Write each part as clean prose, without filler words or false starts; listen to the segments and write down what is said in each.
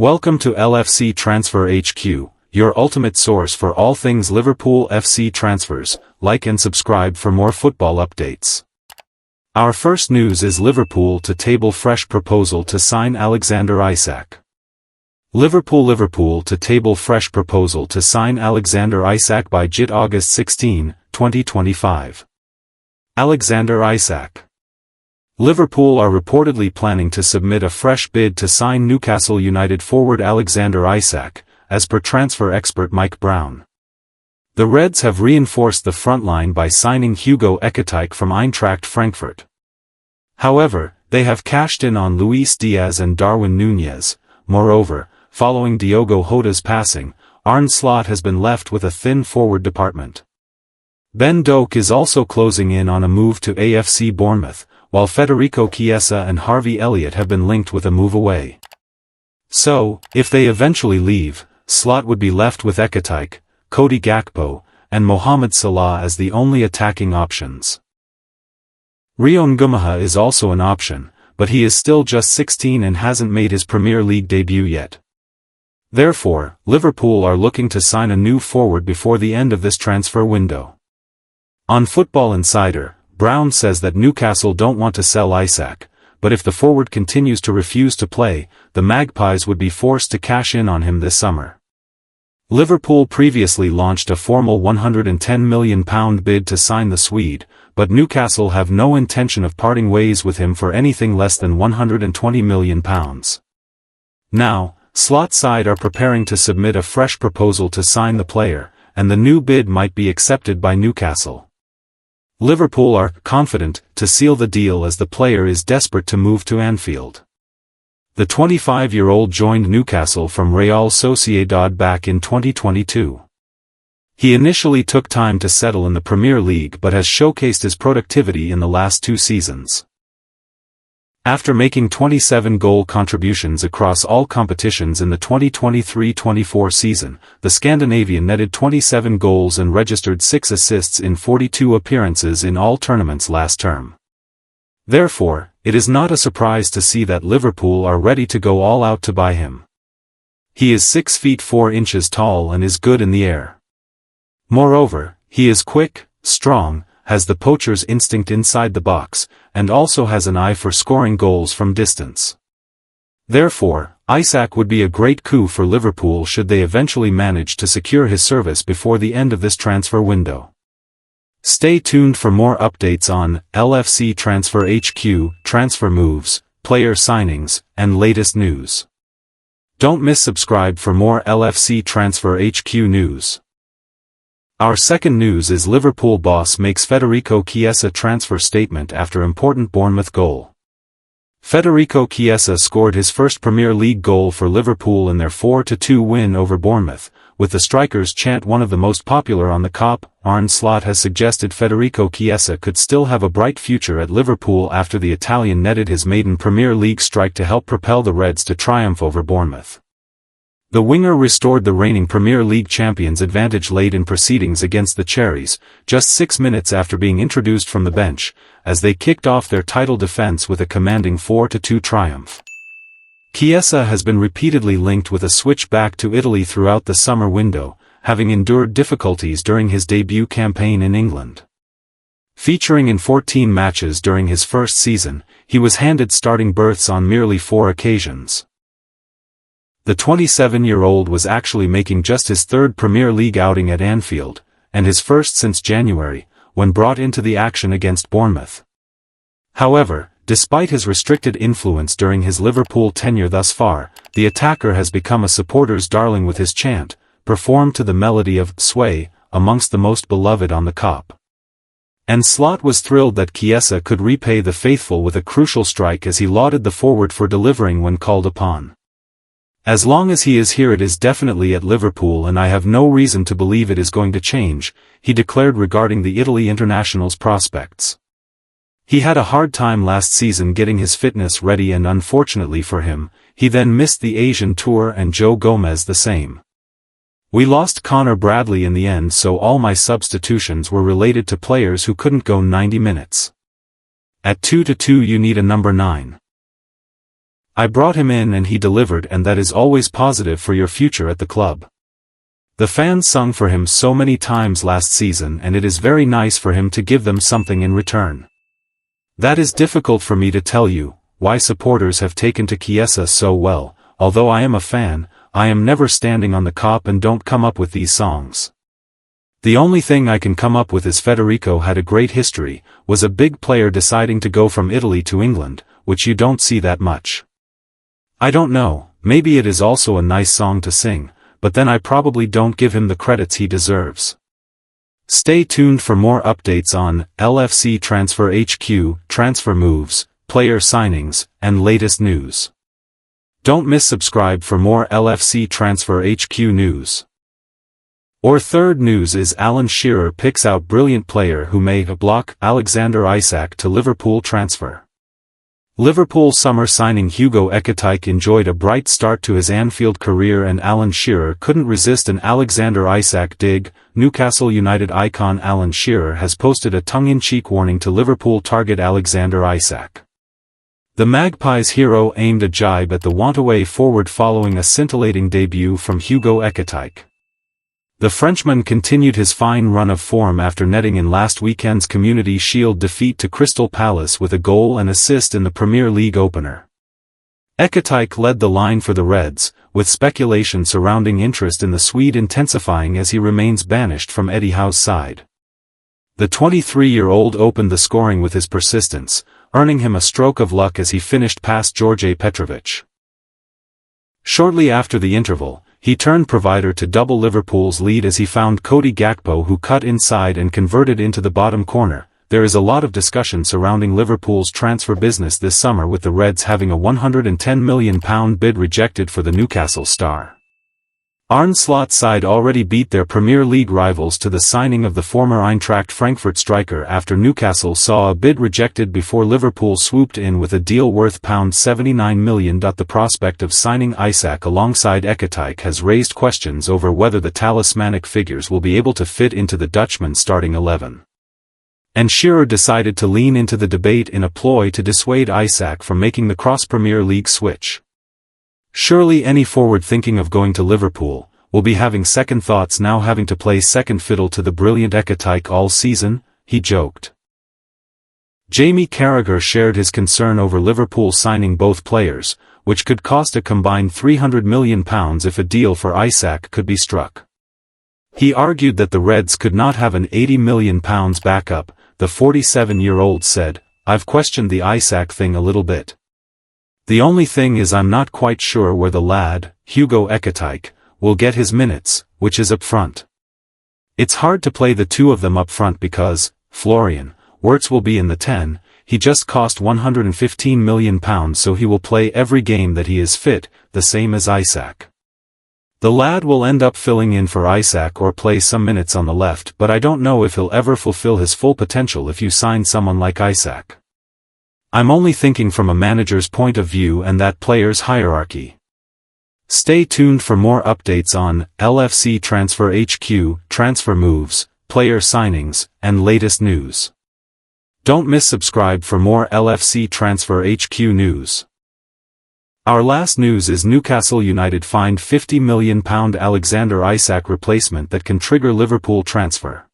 Welcome to LFC Transfer HQ, your ultimate source for all things Liverpool FC transfers. Like and subscribe for more football updates. Our first news is Liverpool to table fresh proposal to sign Alexander Isak. Liverpool to table fresh proposal to sign Alexander Isak by JIT August 16, 2025. Alexander Isak. Liverpool are reportedly planning to submit a fresh bid to sign Newcastle United forward Alexander Isak, as per transfer expert Mike Brown. The Reds have reinforced the front line by signing Hugo Ekitike from Eintracht Frankfurt. However, they have cashed in on Luis Diaz and Darwin Núñez. Moreover, following Diogo Jota's passing, Arne Slot has been left with a thin forward department. Ben Doak is also closing in on a move to AFC Bournemouth, while Federico Chiesa and Harvey Elliott have been linked with a move away. So, if they eventually leave, Slot would be left with Ekitike, Cody Gakpo, and Mohamed Salah as the only attacking options. Rio Ngumaha is also an option, but he is still just 16 and hasn't made his Premier League debut yet. Therefore, Liverpool are looking to sign a new forward before the end of this transfer window. On Football Insider, Brown says that Newcastle don't want to sell Isak, but if the forward continues to refuse to play, the Magpies would be forced to cash in on him this summer. Liverpool previously launched a formal £110 million bid to sign the Swede, but Newcastle have no intention of parting ways with him for anything less than £120 million. Now, Slot's side are preparing to submit a fresh proposal to sign the player, and the new bid might be accepted by Newcastle. Liverpool are confident to seal the deal as the player is desperate to move to Anfield. The 25-year-old joined Newcastle from Real Sociedad back in 2022. He initially took time to settle in the Premier League but has showcased his productivity in the last two seasons. After making 27 goal contributions across all competitions in the 2023-24 season, the Scandinavian netted 27 goals and registered 6 assists in 42 appearances in all tournaments last term. Therefore, it is not a surprise to see that Liverpool are ready to go all out to buy him. He is 6 feet 4 inches tall and is good in the air. Moreover, he is quick, strong, has the poacher's instinct inside the box, and also has an eye for scoring goals from distance. Therefore, Isak would be a great coup for Liverpool should they eventually manage to secure his service before the end of this transfer window. Stay tuned for more updates on LFC Transfer HQ, transfer moves, player signings, and latest news. Don't miss subscribe for more LFC Transfer HQ news. Our second news is Liverpool boss makes Federico Chiesa transfer statement after important Bournemouth goal. Federico Chiesa scored his first Premier League goal for Liverpool in their 4-2 win over Bournemouth, with the strikers chant one of the most popular on the COP. Arne Slot has suggested Federico Chiesa could still have a bright future at Liverpool after the Italian netted his maiden Premier League strike to help propel the Reds to triumph over Bournemouth. The winger restored the reigning Premier League champions' advantage late in proceedings against the Cherries, just 6 minutes after being introduced from the bench, as they kicked off their title defense with a commanding 4-2 triumph. Chiesa has been repeatedly linked with a switch back to Italy throughout the summer window, having endured difficulties during his debut campaign in England. Featuring in 14 matches during his first season, he was handed starting berths on merely 4 occasions. The 27-year-old was actually making just his third Premier League outing at Anfield, and his first since January, when brought into the action against Bournemouth. However, despite his restricted influence during his Liverpool tenure thus far, the attacker has become a supporter's darling with his chant, performed to the melody of "Sway," amongst the most beloved on the COP. And Slot was thrilled that Chiesa could repay the faithful with a crucial strike as he lauded the forward for delivering when called upon. As long as he is here it is definitely at Liverpool and I have no reason to believe it is going to change, he declared regarding the Italy international's prospects. He had a hard time last season getting his fitness ready and unfortunately for him, he then missed the Asian tour and Joe Gomez the same. We lost Connor Bradley in the end so all my substitutions were related to players who couldn't go 90 minutes. At 2-2 you need a number 9. I brought him in and he delivered, and that is always positive for your future at the club. The fans sung for him so many times last season, and it is very nice for him to give them something in return. That is difficult for me to tell you, why supporters have taken to Chiesa so well. Although I am a fan, I am never standing on the cop and don't come up with these songs. The only thing I can come up with is Federico had a great history, was a big player deciding to go from Italy to England, which you don't see that much. I don't know, maybe it is also a nice song to sing, but then I probably don't give him the credits he deserves. Stay tuned for more updates on LFC Transfer HQ, transfer moves, player signings, and latest news. Don't miss subscribe for more LFC Transfer HQ news. Our third news is Alan Shearer picks out brilliant player who may block Alexander Isak to Liverpool transfer. Liverpool summer signing Hugo Ekitike enjoyed a bright start to his Anfield career, and Alan Shearer couldn't resist an Alexander Isak dig. Newcastle United icon Alan Shearer has posted a tongue-in-cheek warning to Liverpool target Alexander Isak. The Magpies hero aimed a jibe at the want-away forward following a scintillating debut from Hugo Ekitike. The Frenchman continued his fine run of form after netting in last weekend's Community Shield defeat to Crystal Palace with a goal and assist in the Premier League opener. Ekitike led the line for the Reds, with speculation surrounding interest in the Swede intensifying as he remains banished from Eddie Howe's side. The 23-year-old opened the scoring with his persistence, earning him a stroke of luck as he finished past George Petrovic. Shortly after the interval, he turned provider to double Liverpool's lead as he found Cody Gakpo, who cut inside and converted into the bottom corner. There is a lot of discussion surrounding Liverpool's transfer business this summer, with the Reds having a £110 million bid rejected for the Newcastle star. Arne Slot's side already beat their Premier League rivals to the signing of the former Eintracht Frankfurt striker after Newcastle saw a bid rejected before Liverpool swooped in with a deal worth £79 million. The prospect of signing Isak alongside Ekitike has raised questions over whether the talismanic figures will be able to fit into the Dutchman's starting 11. And Shearer decided to lean into the debate in a ploy to dissuade Isak from making the cross-Premier League switch. Surely any forward thinking of going to Liverpool will be having second thoughts now, having to play second fiddle to the brilliant Ekitike all season, he joked. Jamie Carragher shared his concern over Liverpool signing both players, which could cost a combined £300 million if a deal for Isak could be struck. He argued that the Reds could not have an £80 million backup. The 47-year-old said, "I've questioned the Isak thing a little bit. The only thing is I'm not quite sure where the lad, Hugo Ekitike, will get his minutes, which is up front. It's hard to play the two of them up front because, Florian Wirtz will be in the 10, he just cost £115 million, so he will play every game that he is fit, the same as Isak. The lad will end up filling in for Isak or play some minutes on the left, but I don't know if he'll ever fulfill his full potential if you sign someone like Isak. I'm only thinking from a manager's point of view and that player's hierarchy." Stay tuned for more updates on LFC Transfer HQ, transfer moves, player signings, and latest news. Don't miss subscribe for more LFC Transfer HQ news. Our last news is Newcastle United find £50 million Alexander Isak replacement that can trigger Liverpool transfer.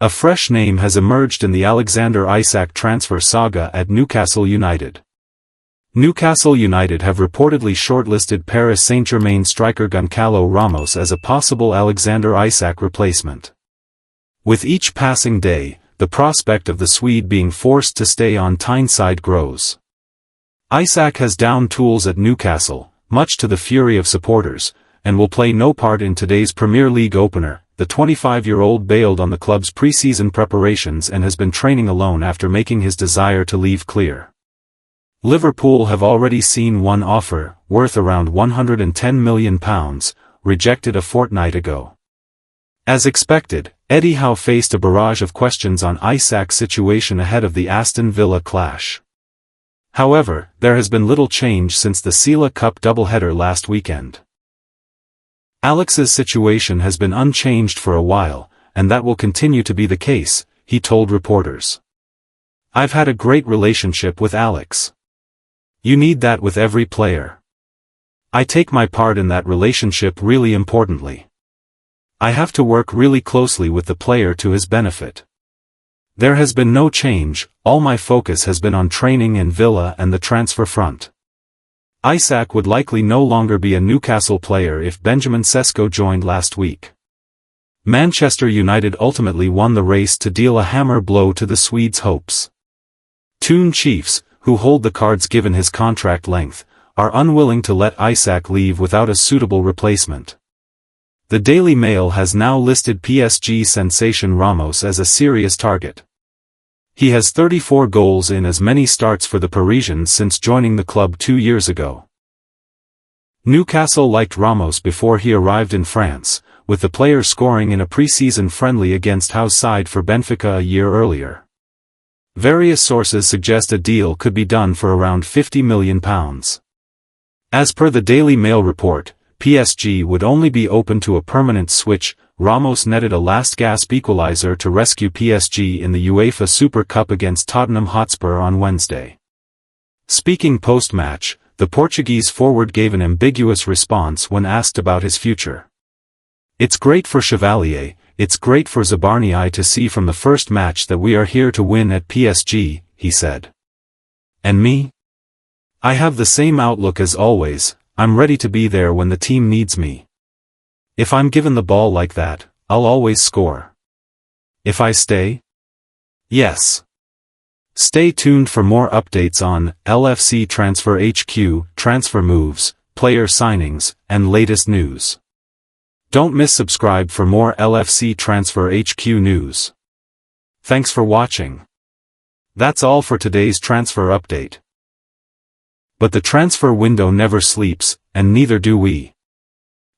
A fresh name has emerged in the Alexander Isak transfer saga at Newcastle United. Newcastle United have reportedly shortlisted Paris Saint-Germain striker Goncalo Ramos as a possible Alexander Isak replacement. With each passing day, the prospect of the Swede being forced to stay on Tyneside grows. Isak has down tools at Newcastle, much to the fury of supporters, and will play no part in today's Premier League opener. The 25-year-old bailed on the club's pre-season preparations and has been training alone after making his desire to leave clear. Liverpool have already seen one offer, worth around £110 million, rejected a fortnight ago. As expected, Eddie Howe faced a barrage of questions on Isak's situation ahead of the Aston Villa clash. However, there has been little change since the Sela Cup doubleheader last weekend. Alex's situation has been unchanged for a while, and that will continue to be the case, he told reporters. "I've had a great relationship with Alex. You need that with every player. I take my part in that relationship really importantly. I have to work really closely with the player to his benefit. There has been no change, all my focus has been on training in Villa and the transfer front. Isak would likely no longer be a Newcastle player if Benjamin Sesko joined last week. Manchester United ultimately won the race to deal a hammer blow to the Swedes' hopes. Toon Chiefs, who hold the cards given his contract length, are unwilling to let Isak leave without a suitable replacement. The Daily Mail has now listed PSG sensation Ramos as a serious target. He has 34 goals in as many starts for the Parisians since joining the club 2 years ago. Newcastle liked Ramos before he arrived in France, with the player scoring in a pre-season friendly against house side for Benfica a year earlier. Various sources suggest a deal could be done for around £50 million. As per the Daily Mail report, PSG would only be open to a permanent switch. Ramos netted a last-gasp equalizer to rescue PSG in the UEFA Super Cup against Tottenham Hotspur on Wednesday. Speaking post-match, the Portuguese forward gave an ambiguous response when asked about his future. "It's great for Chevalier, it's great for Zabarnyi to see from the first match that we are here to win at PSG," he said. "And me? I have the same outlook as always, I'm ready to be there when the team needs me. If I'm given the ball like that, I'll always score. If I stay? Yes." Stay tuned for more updates on LFC Transfer HQ, transfer moves, player signings, and latest news. Don't miss subscribe for more LFC Transfer HQ news. Thanks for watching. That's all for today's transfer update. But the transfer window never sleeps, and neither do we.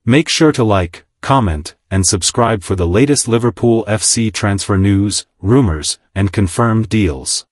Make sure to like, comment, and subscribe for the latest Liverpool FC transfer news, rumors, and confirmed deals.